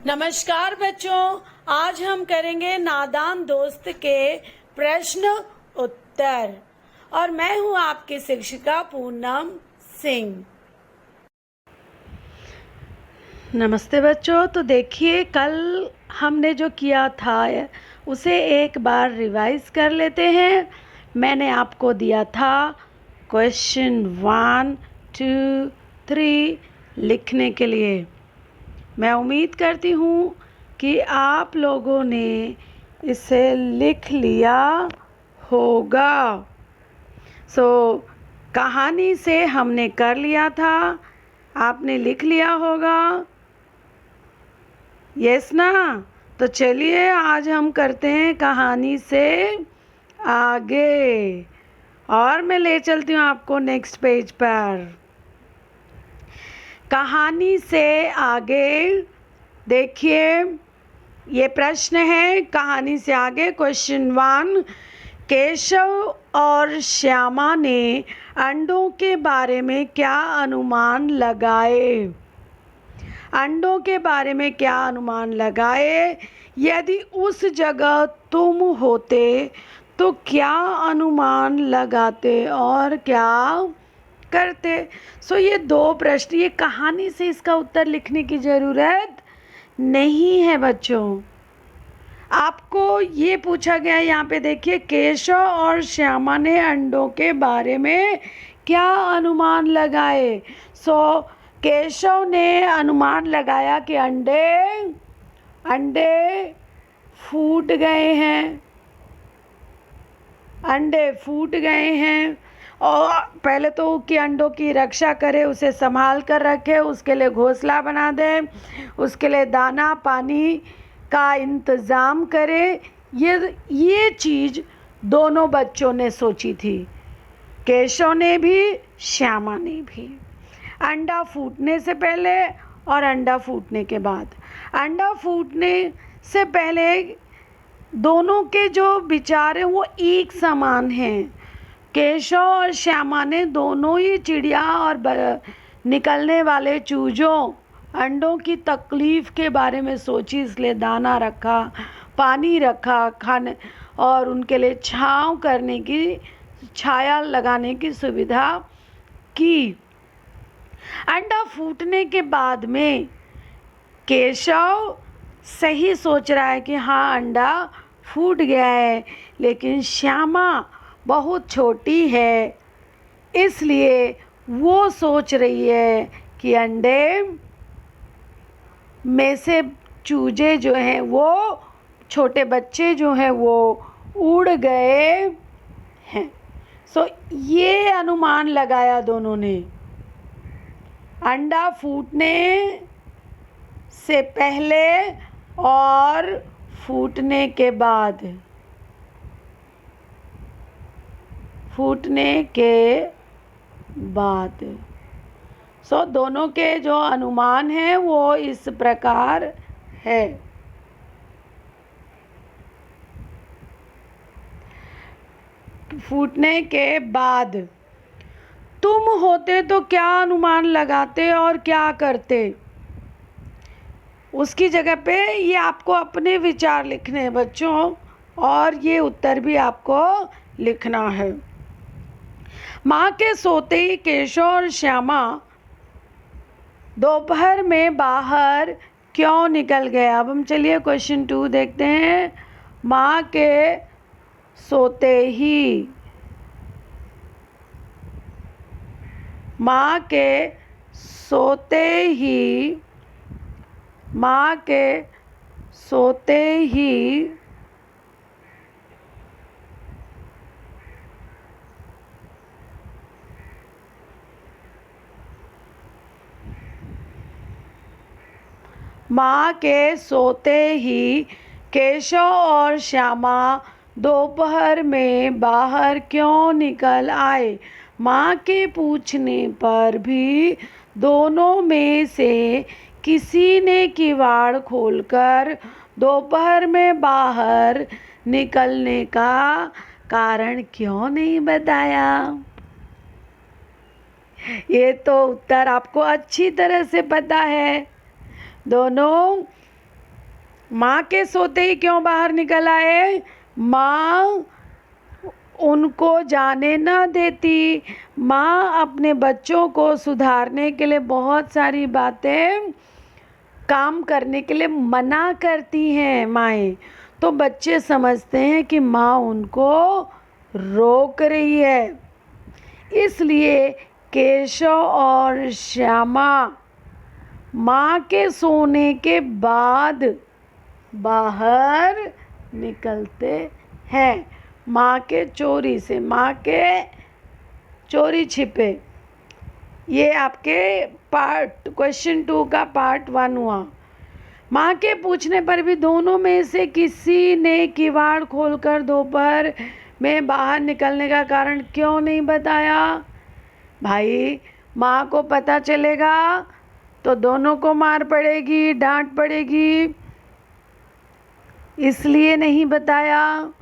नमस्कार बच्चों, आज हम करेंगे नादान दोस्त के प्रश्न उत्तर और मैं हूं आपकी शिक्षिका पूनम सिंह। नमस्ते बच्चों। तो देखिए, कल हमने जो किया था उसे एक बार रिवाइज कर लेते हैं। मैंने आपको दिया था क्वेश्चन 1, 2, 3 लिखने के लिए। मैं उम्मीद करती हूँ कि आप लोगों ने इसे लिख लिया होगा। कहानी से हमने कर लिया था, आपने लिख लिया होगा। यस ना? तो चलिए आज हम करते हैं कहानी से आगे, और मैं ले चलती हूँ आपको नेक्स्ट पेज पर। कहानी से आगे देखिए, ये प्रश्न है कहानी से आगे। क्वेश्चन 1, केशव और श्यामा ने अंडों के बारे में क्या अनुमान लगाए? अंडों के बारे में क्या अनुमान लगाए? यदि उस जगह तुम होते तो क्या अनुमान लगाते और क्या करते? ये दो प्रश्न, ये कहानी से इसका उत्तर लिखने की ज़रूरत नहीं है बच्चों। आपको ये पूछा गया है, यहाँ पे देखिए, केशव और श्यामा ने अंडों के बारे में क्या अनुमान लगाए। केशव ने अनुमान लगाया कि अंडे फूट गए हैं। अंडे फूट गए हैं और पहले तो कि अंडों की रक्षा करे, उसे संभाल कर रखे, उसके लिए घोंसला बना दे, उसके लिए दाना पानी का इंतज़ाम करे। ये चीज़ दोनों बच्चों ने सोची थी, केशव ने भी, श्यामा ने भी। अंडा फूटने से पहले और अंडा फूटने के बाद। अंडा फूटने से पहले दोनों के जो विचार हैं वो एक समान हैं। केशव और श्यामा ने दोनों ही चिड़िया और निकलने वाले चूजों, अंडों की तकलीफ़ के बारे में सोची, इसलिए दाना रखा, पानी रखा, खाने और उनके लिए छाया लगाने की सुविधा की। अंडा फूटने के बाद में केशव सही सोच रहा है कि हाँ, अंडा फूट गया है, लेकिन श्यामा बहुत छोटी है, इसलिए वो सोच रही है कि अंडे में से चूजे जो हैं, वो छोटे बच्चे जो हैं वो उड़ गए हैं। ये अनुमान लगाया दोनों ने, अंडा फूटने से पहले और फूटने के बाद। दोनों के जो अनुमान हैं वो इस प्रकार है। फूटने के बाद तुम होते तो क्या अनुमान लगाते और क्या करते? उसकी जगह पे ये आपको अपने विचार लिखने हैं बच्चों, और ये उत्तर भी आपको लिखना है। माँ के सोते ही केशव और श्यामा दोपहर में बाहर क्यों निकल गए? अब हम चलिए क्वेश्चन 2 देखते हैं। माँ के सोते ही माँ के सोते ही केशव और श्यामा दोपहर में बाहर क्यों निकल आए? माँ के पूछने पर भी दोनों में से किसी ने किवाड़ खोलकर दोपहर में बाहर निकलने का कारण क्यों नहीं बताया? ये तो उत्तर आपको अच्छी तरह से पता है। दोनों माँ के सोते ही क्यों बाहर निकल आए? माँ उनको जाने न देती। माँ अपने बच्चों को सुधारने के लिए बहुत सारी बातें काम करने के लिए मना करती हैं माएँ। तो बच्चे समझते हैं कि माँ उनको रोक रही है। इसलिए केशव और श्यामा माँ के सोने के बाद बाहर निकलते हैं, माँ के चोरी से, माँ के चोरी छिपे। ये आपके क्वेश्चन 2 का पार्ट 1 हुआ। माँ के पूछने पर भी दोनों में से किसी ने किवाड़ खोलकर दोपहर में बाहर निकलने का कारण क्यों नहीं बताया? भाई, माँ को पता चलेगा तो दोनों को मार पड़ेगी, डांट पड़ेगी, इसलिए नहीं बताया।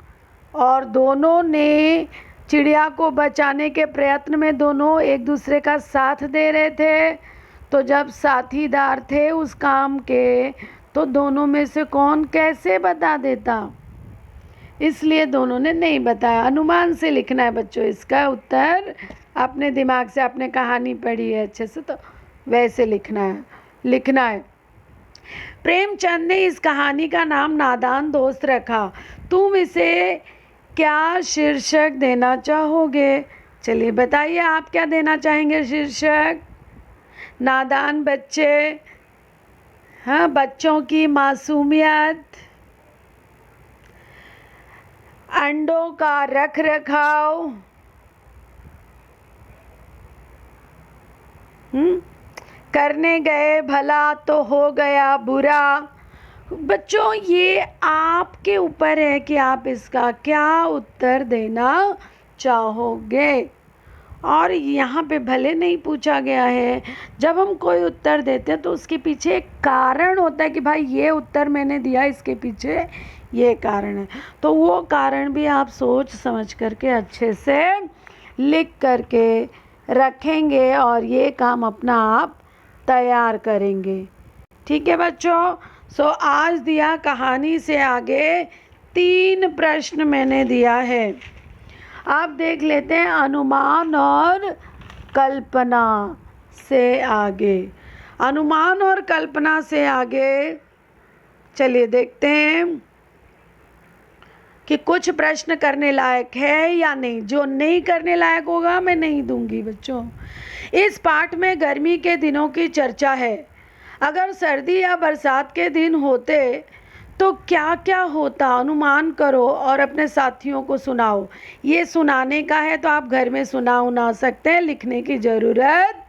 और दोनों ने चिड़िया को बचाने के प्रयत्न में दोनों एक दूसरे का साथ दे रहे थे। तो जब साथीदार थे उस काम के, तो दोनों में से कौन कैसे बता देता? इसलिए दोनों ने नहीं बताया। अनुमान से लिखना है बच्चों इसका उत्तर। अपने दिमाग से, आपने कहानी पढ़ी है अच्छे से, तो वैसे लिखना है। प्रेमचंद ने इस कहानी का नाम नादान दोस्त रखा। तुम इसे क्या शीर्षक देना चाहोगे? चलिए बताइए, आप क्या देना चाहेंगे शीर्षक? नादान बच्चे, हाँ, बच्चों की मासूमियत, अंडों का रख रखाव, करने गए भला तो हो गया बुरा। बच्चों, ये आपके ऊपर है कि आप इसका क्या उत्तर देना चाहोगे। और यहाँ पे भले नहीं पूछा गया है, जब हम कोई उत्तर देते हैं तो उसके पीछे एक कारण होता है कि भाई ये उत्तर मैंने दिया, इसके पीछे ये कारण है। तो वो कारण भी आप सोच समझ करके अच्छे से लिख करके रखेंगे और ये काम अपना आप तैयार करेंगे। ठीक है बच्चों? सो आज दिया कहानी से आगे 3 प्रश्न मैंने दिया है। आप देख लेते हैं अनुमान और कल्पना से आगे। अनुमान और कल्पना से आगे चलिए देखते हैं कि कुछ प्रश्न करने लायक है या नहीं। जो नहीं करने लायक होगा मैं नहीं दूंगी बच्चों। इस पाठ में गर्मी के दिनों की चर्चा है। अगर सर्दी या बरसात के दिन होते तो क्या क्या होता, अनुमान करो और अपने साथियों को सुनाओ। ये सुनाने का है तो आप घर में सुना सकते हैं, लिखने की ज़रूरत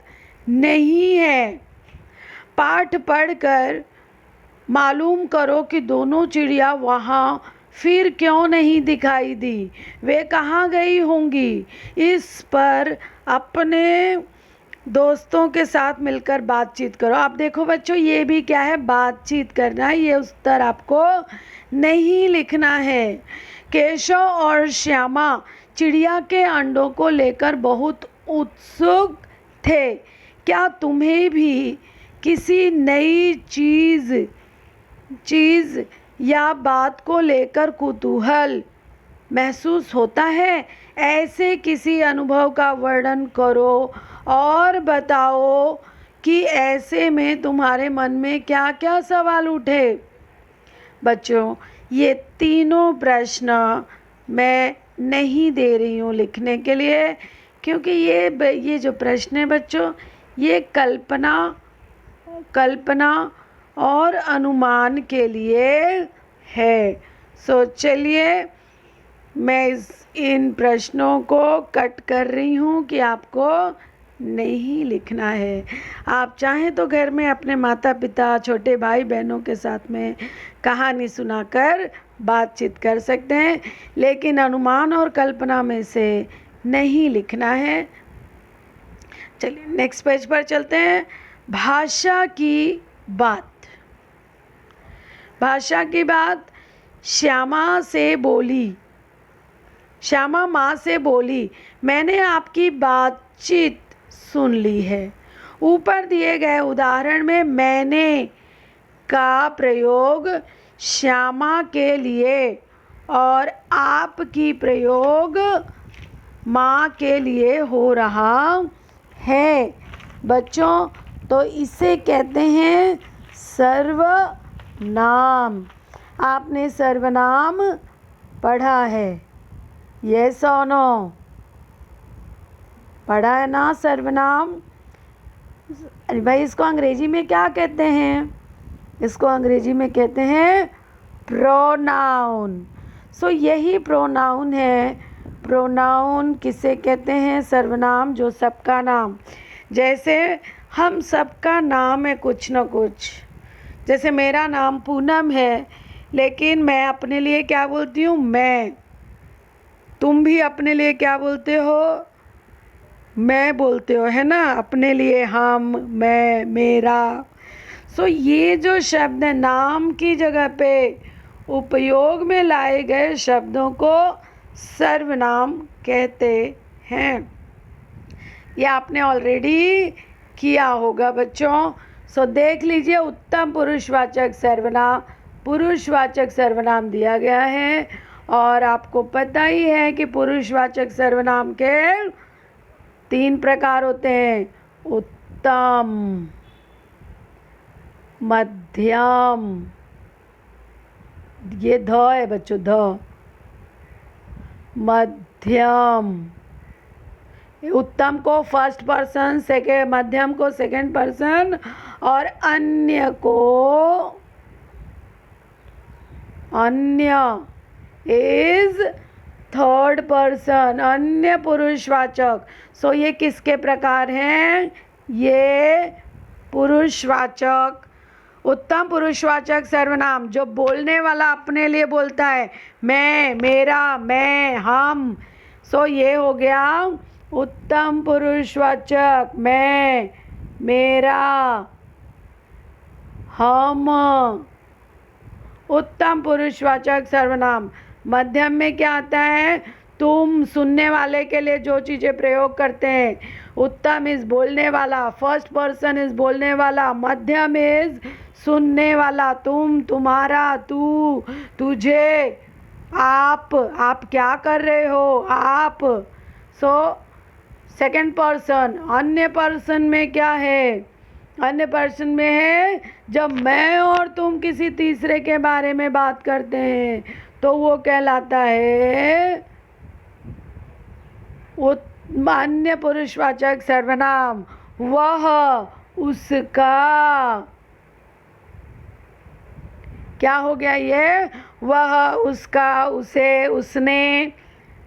नहीं है। पाठ पढ़कर मालूम करो कि दोनों चिड़िया वहाँ फिर क्यों नहीं दिखाई दी, वे कहाँ गई होंगी। इस पर अपने दोस्तों के साथ मिलकर बातचीत करो। आप देखो बच्चों, ये भी क्या है, बातचीत करना है। ये उत्तर आपको नहीं लिखना है। केशव और श्यामा चिड़िया के अंडों को लेकर बहुत उत्सुक थे। क्या तुम्हें भी किसी नई चीज़ या बात को लेकर कुतूहल महसूस होता है? ऐसे किसी अनुभव का वर्णन करो और बताओ कि ऐसे में तुम्हारे मन में क्या क्या सवाल उठे। बच्चों, ये तीनों प्रश्न मैं नहीं दे रही हूँ लिखने के लिए, क्योंकि ये जो प्रश्न है बच्चों, ये कल्पना और अनुमान के लिए है। सो चलिए, मैं इन प्रश्नों को कट कर रही हूँ कि आपको नहीं लिखना है। आप चाहें तो घर में अपने माता पिता, छोटे भाई बहनों के साथ में कहानी सुनाकर बातचीत कर सकते हैं, लेकिन अनुमान और कल्पना में से नहीं लिखना है। चलिए नेक्स्ट पेज पर चलते हैं। भाषा की बात। भाषा की बात। श्यामा माँ से बोली, मैंने आपकी बातचीत सुन ली है। ऊपर दिए गए उदाहरण में मैंने का प्रयोग श्यामा के लिए और आपकी प्रयोग माँ के लिए हो रहा है बच्चों। तो इसे कहते हैं सर्वनाम। आपने सर्वनाम पढ़ा है, यस और नो? पढ़ा है ना सर्वनाम? अरे भाई, इसको अंग्रेजी में क्या कहते हैं? इसको अंग्रेजी में कहते हैं प्रोनाउन। सो यही प्रोनाउन है। प्रोनाउन किसे कहते हैं? सर्वनाम, जो सबका नाम। जैसे हम सबका नाम है कुछ न कुछ। जैसे मेरा नाम पूनम है, लेकिन मैं अपने लिए क्या बोलती हूँ? मैं। तुम भी अपने लिए क्या बोलते हो? मैं बोलते हो, है ना? अपने लिए हम, मैं, मेरा। सो ये जो शब्द है, नाम की जगह पे उपयोग में लाए गए शब्दों को सर्वनाम कहते हैं। ये आपने ऑलरेडी किया होगा बच्चों। सो देख लीजिए, उत्तम पुरुषवाचक सर्वनाम, पुरुषवाचक सर्वनाम दिया गया है। और आपको पता ही है कि पुरुषवाचक सर्वनाम के 3 प्रकार होते हैं: उत्तम, मध्यम, ये ध है बच्चों, ध, मध्यम। उत्तम को फर्स्ट पर्सन, सेकेंड, मध्यम को सेकेंड पर्सन, और अन्य को, अन्य इज थर्ड पर्सन, अन्य पुरुषवाचक। सो ये किसके प्रकार हैं? ये पुरुषवाचक, उत्तम पुरुषवाचक सर्वनाम जो बोलने वाला अपने लिए बोलता है, मैं, मेरा, मैं, हम। सो ये हो गया उत्तम पुरुषवाचक, मैं, मेरा, हम। उत्तम पुरुषवाचक सर्वनाम। मध्यम में क्या आता है? तुम, सुनने वाले के लिए जो चीज़ें प्रयोग करते हैं। उत्तम इज बोलने वाला, फर्स्ट पर्सन इज बोलने वाला, मध्यम इज सुनने वाला, तुम, तुम्हारा, तू, तुझे, आप क्या कर रहे हो, आप। So second person. अन्य पर्सन में क्या है? अन्य पर्सन में है जब मैं और तुम किसी तीसरे के बारे में बात करते हैं, तो वो कहलाता है अन्य पुरुषवाचक सर्वनाम। वह, उसका, क्या हो गया ये? वह, उसका, उसे, उसने,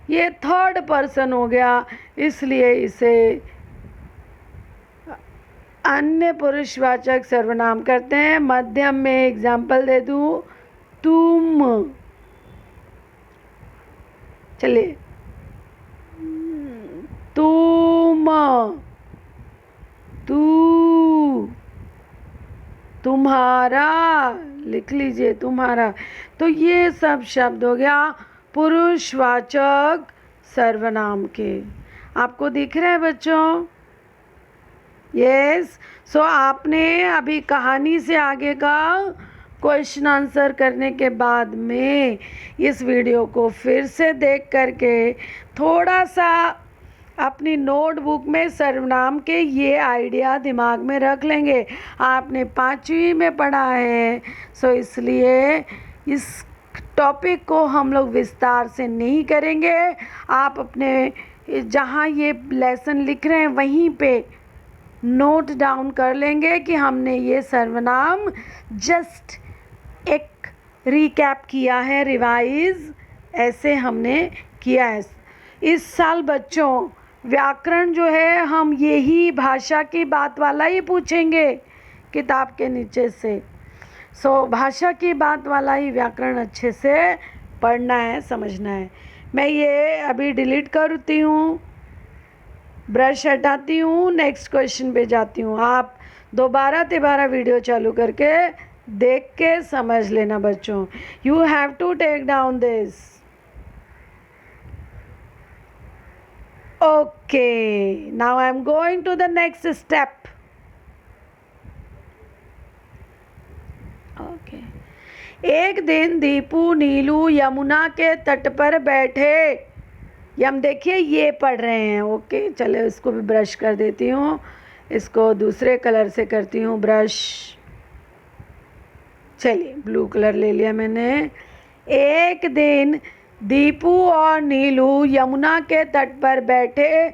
ये थर्ड पर्सन हो गया, इसलिए इसे अन्य पुरुषवाचक सर्वनाम करते हैं। मध्यम में एग्जाम्पल दे दूं, तुम, चलिए, तुम, तू, तुम्हारा, लिख लीजिए, तुम्हारा। तो ये सब शब्द हो गया पुरुषवाचक सर्वनाम के। आपको दिख रहा है बच्चों? यस। सो आपने अभी कहानी से आगे का क्वेश्चन आंसर करने के बाद में इस वीडियो को फिर से देख करके थोड़ा सा अपनी नोटबुक में सर्वनाम के ये आइडिया दिमाग में रख लेंगे। आपने 5वीं में पढ़ा है, सो इसलिए इस टॉपिक को हम लोग विस्तार से नहीं करेंगे। आप अपने जहाँ ये लेसन लिख रहे हैं वहीं पे नोट डाउन कर लेंगे कि हमने ये सर्वनाम जस्ट एक रिकैप किया है, रिवाइज ऐसे हमने किया है। इस साल बच्चों व्याकरण जो है हम यही भाषा की बात वाला ही पूछेंगे किताब के नीचे से। सो भाषा की बात वाला ही व्याकरण अच्छे से पढ़ना है, समझना है। मैं ये अभी डिलीट करती हूँ, ब्रश हटाती हूँ, नेक्स्ट क्वेश्चन पे जाती हूँ। आप दोबारा वीडियो चालू करके देख के समझ लेना बच्चों। You have to take down this. Okay, now I am going to the next step. एक दिन दीपू नीलू यमुना के तट पर बैठे। हम देखिए ये पढ़ रहे हैं। ओके, चलो इसको भी ब्रश कर देती हूँ, इसको दूसरे कलर से करती हूँ ब्रश। चलिए ब्लू कलर ले लिया मैंने। एक दिन दीपू और नीलू यमुना के तट पर बैठे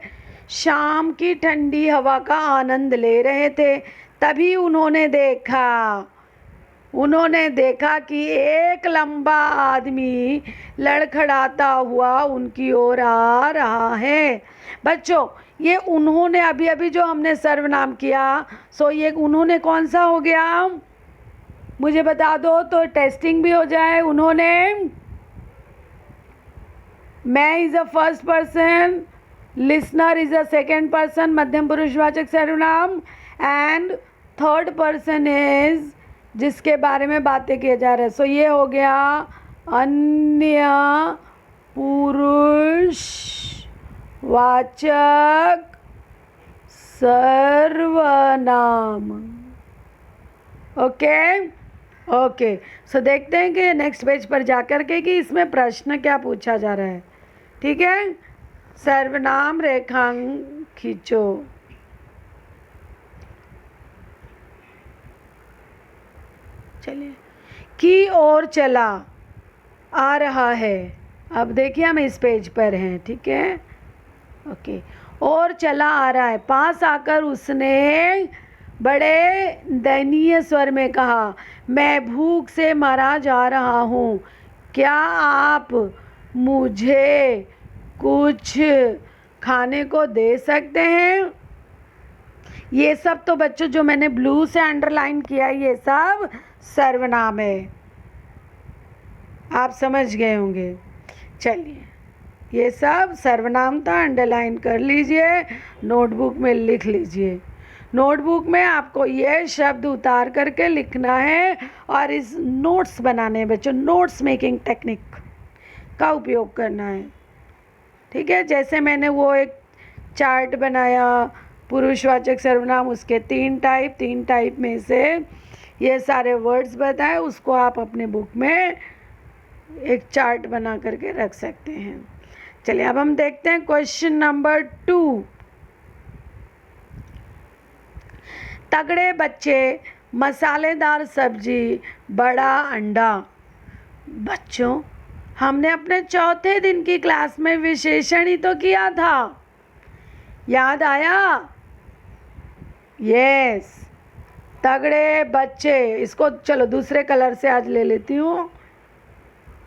शाम की ठंडी हवा का आनंद ले रहे थे। तभी उन्होंने देखा कि एक लंबा आदमी लड़खड़ाता हुआ उनकी ओर आ रहा है। बच्चों, ये उन्होंने अभी अभी जो हमने सर्वनाम किया, सो ये उन्होंने कौन सा हो गया मुझे बता दो तो टेस्टिंग भी हो जाए। उन्होंने, मैं is a first person, listener is a second person, मध्यम पुरुषवाचक सर्वनाम, एंड थर्ड पर्सन इज जिसके बारे में बातें किए जा रहे हैं। सो ये हो गया अन्य पुरुषवाचक सर्वनाम। ओके, सो देखते हैं कि नेक्स्ट पेज पर जाकर के कि इसमें प्रश्न क्या पूछा जा रहा है। ठीक है, सर्वनाम रेखांक खींचो। चलिए, की ओर चला आ रहा है। अब देखिए हम इस पेज पर हैं। ठीक है, ओके, और चला आ रहा है। पास आकर उसने बड़े दयनीय स्वर में कहा, मैं भूख से मरा जा रहा हूँ, क्या आप मुझे कुछ खाने को दे सकते हैं? ये सब तो बच्चों जो मैंने ब्लू से अंडरलाइन किया, ये सब सर्वनाम है, आप समझ गए होंगे। चलिए, ये सब सर्वनाम था, अंडरलाइन कर लीजिए, नोटबुक में लिख लीजिए। नोटबुक में आपको ये शब्द उतार करके लिखना है और इस नोट्स बनाने हैं बच्चों। नोट्स मेकिंग टेक्निक का उपयोग करना है। ठीक है, जैसे मैंने वो एक चार्ट बनाया पुरुषवाचक सर्वनाम, उसके तीन टाइप में से ये सारे वर्ड्स बताए, उसको आप अपने बुक में एक चार्ट बना करके रख सकते हैं। चलिए अब हम देखते हैं क्वेश्चन नंबर 2। तगड़े बच्चे, मसालेदार सब्जी, बड़ा अंडा। बच्चों, हमने अपने चौथे दिन की क्लास में विशेषण ही तो किया था, याद आया? यस, तगड़े बच्चे। इसको चलो दूसरे कलर से आज ले लेती हूँ,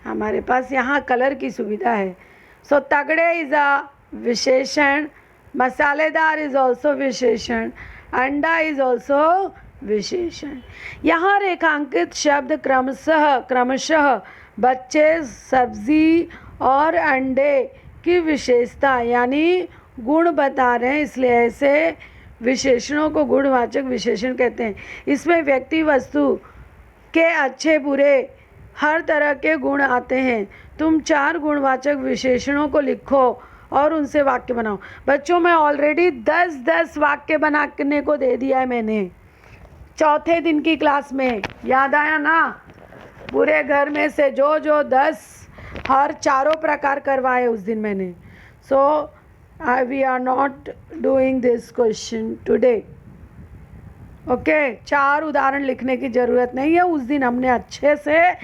हमारे पास यहाँ कलर की सुविधा है। सो तगड़े इज अ विशेषण, मसालेदार इज ऑल्सो विशेषण, अंडा इज ऑल्सो विशेषण। यहाँ रेखांकित शब्द क्रमशः बच्चे, सब्जी और अंडे की विशेषता यानी गुण बता रहे हैं, इसलिए ऐसे विशेषणों को गुणवाचक विशेषण कहते हैं। इसमें व्यक्ति वस्तु के अच्छे बुरे हर तरह के गुण आते हैं। तुम 4 गुणवाचक विशेषणों को लिखो और उनसे वाक्य बनाओ। बच्चों, मैं ऑलरेडी 10 वाक्य बनाने को दे दिया है मैंने चौथे दिन की क्लास में, याद आया ना? पूरे घर में से जो 10 हर चारों प्रकार करवाए उस दिन मैंने। So we are not doing this question today. Okay, 4 उदाहरण लिखने की ज़रूरत नहीं है। उस दिन हमने अच्छे से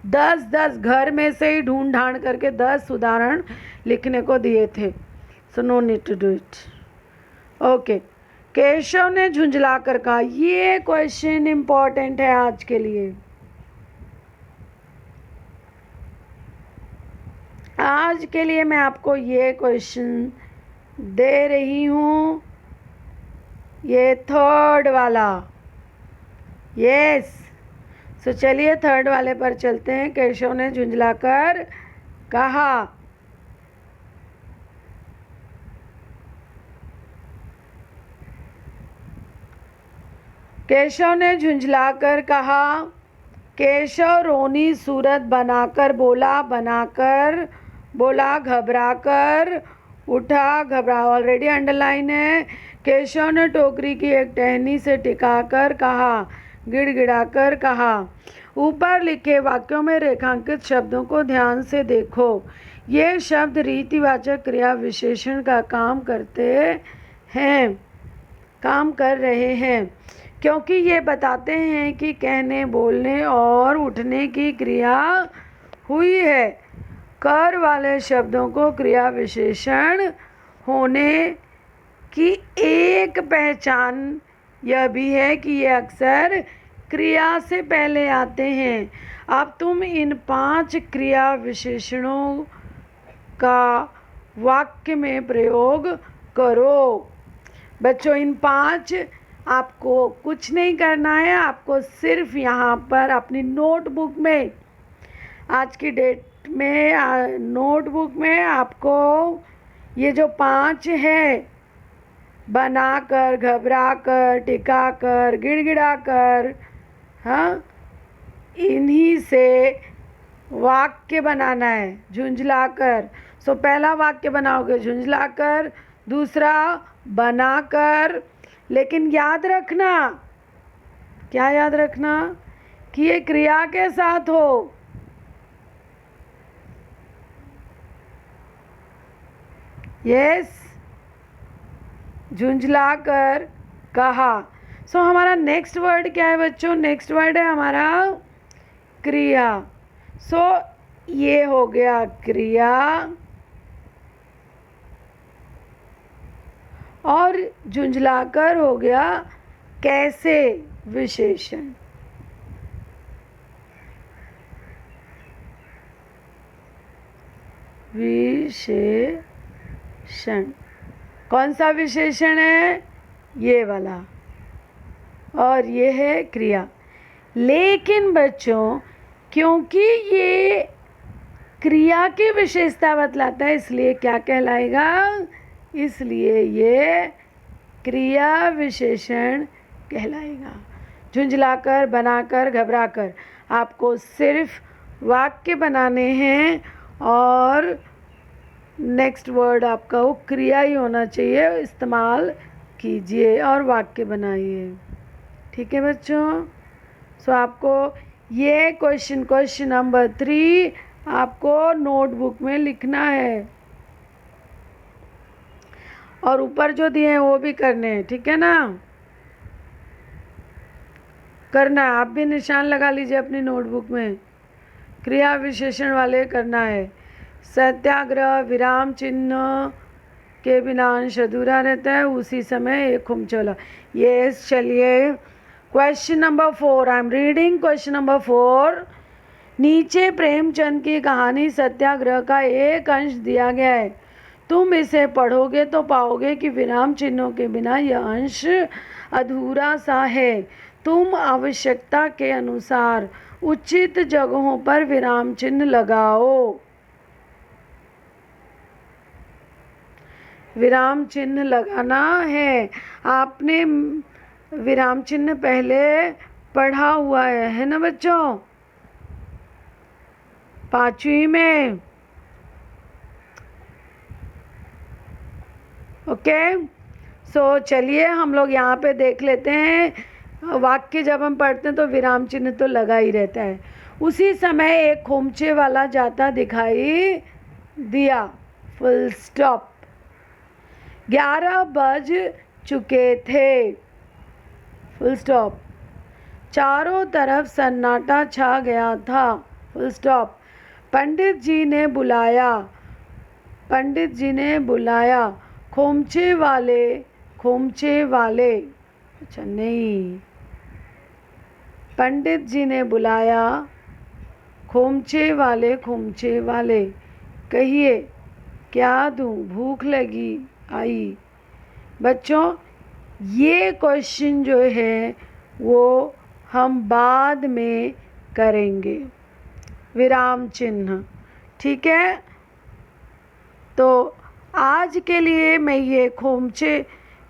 10 घर में से ही ढूंढ ढांड करके 10 उदाहरण लिखने को दिए थे। So no need to do it. Okay, Keshav ने झुंझला कर कहा। ये क्वेश्चन इम्पोर्टेंट है आज के लिए। आज के लिए मैं आपको ये क्वेश्चन दे रही हूँ, ये थर्ड वाला। यस, सो चलिए थर्ड वाले पर चलते हैं। केशव ने झुंझलाकर कहा। केशव ने झुंझलाकर कहा। केशव रोनी सूरत बनाकर बोला, घबराकर उठा, घबरा ऑलरेडी अंडरलाइन है। केशव ने टोकरी की एक टहनी से टिकाकर कहा, गिड़गिड़ाकर कहा। ऊपर लिखे वाक्यों में रेखांकित शब्दों को ध्यान से देखो। ये शब्द रीतिवाचक क्रिया विशेषण का काम कर रहे हैं, क्योंकि ये बताते हैं कि कहने, बोलने और उठने की क्रिया हुई है। कर वाले शब्दों को क्रिया विशेषण होने की एक पहचान यह भी है कि ये अक्सर क्रिया से पहले आते हैं। अब तुम इन 5 क्रिया विशेषणों का वाक्य में प्रयोग करो। बच्चों, इन 5 आपको कुछ नहीं करना है, आपको सिर्फ यहाँ पर अपनी नोटबुक में, आज की डेट में नोटबुक में आपको ये जो 5 है, बनाकर, घबराकर, टिकाकर, गिड़गिड़ाकर, हाँ, इन्हीं से वाक्य बनाना है। झुंझलाकर, सो पहला वाक्य बनाओगे झुंझलाकर, दूसरा बनाकर। लेकिन याद रखना, क्या याद रखना? कि ये क्रिया के साथ हो। यस, झुंझलाकर कहा। सो हमारा नेक्स्ट वर्ड क्या है बच्चों? नेक्स्ट वर्ड है हमारा क्रिया। सो ये हो गया क्रिया, और झुंझलाकर हो गया कैसे विशेषण। विशेषण कौन सा विशेषण है? ये वाला, और ये है क्रिया। लेकिन बच्चों, क्योंकि ये क्रिया की विशेषता बतलाता है, इसलिए क्या कहलाएगा? इसलिए ये क्रिया विशेषण कहलाएगा। झुंझलाकर, बनाकर, घबराकर। आपको सिर्फ वाक्य बनाने हैं और नेक्स्ट वर्ड आपका वो क्रिया ही होना चाहिए, इस्तेमाल कीजिए और वाक्य बनाइए। ठीक है बच्चों? सो आपको ये क्वेश्चन नंबर 3 आपको नोटबुक में लिखना है, और ऊपर जो दिए हैं वो भी करने हैं। ठीक है ना? करना है, आप भी निशान लगा लीजिए अपनी नोटबुक में। क्रिया विशेषण वाले करना है। सत्याग्रह, विराम चिन्ह के बिना अंश अधूरा रहता है, उसी समय एक खुमचोला। यस, चलिए question number 4 I am reading. Question number 4, नीचे प्रेमचंद की कहानी सत्याग्रह का एक अंश दिया गया है। तुम इसे पढ़ोगे तो पाओगे कि विराम चिन्हों के बिना यह अंश अधूरा सा है। तुम आवश्यकता के अनुसार उचित जगहों पर विराम चिन्ह लगाओ। विराम चिन्ह लगाना है। आपने विराम चिन्ह पहले पढ़ा हुआ है ना बच्चों? 5वीं में। ओके, सो चलिए हम लोग यहाँ पे देख लेते हैं। वाक्य जब हम पढ़ते हैं तो विराम चिन्ह तो लगा ही रहता है। उसी समय एक खोमचे वाला जाता दिखाई दिया, फुल स्टॉप। 11 बज चुके थे, फुल स्टॉप। चारों तरफ सन्नाटा छा गया था, फुल स्टॉप। पंडित जी ने बुलाया, पंडित जी ने बुलाया। खोमचे वाले, अच्छा नहीं, पंडित जी ने बुलाया खोमचे वाले। कहिए क्या दूं, भूख लगी आई। बच्चों, ये क्वेश्चन जो है वो हम बाद में करेंगे। विराम चिन्ह, ठीक है? तो आज के लिए मैं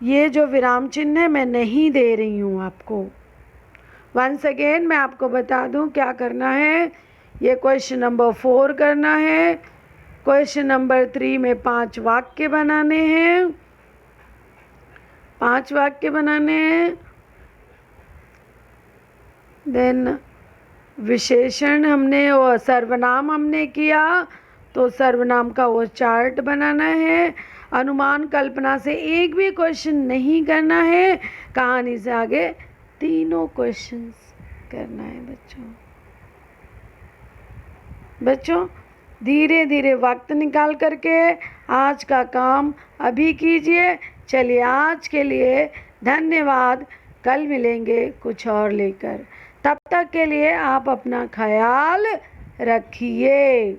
ये जो विराम चिन्ह है मैं नहीं दे रही हूँ आपको। वंस अगेन मैं आपको बता दूँ क्या करना है। ये क्वेश्चन नंबर 4 करना है। क्वेश्चन नंबर 3 में 5 वाक्य बनाने हैं, 5 वाक्य बनाने हैं। देन विशेषण हमने और सर्वनाम हमने किया, तो सर्वनाम का वो चार्ट बनाना है। अनुमान कल्पना से एक भी क्वेश्चन नहीं करना है। कहानी से आगे तीनों क्वेश्चंस करना है बच्चों धीरे धीरे वक्त निकाल करके आज का काम अभी कीजिए। चलिए आज के लिए धन्यवाद। कल मिलेंगे कुछ और लेकर। तब तक के लिए आप अपना ख्याल रखिए।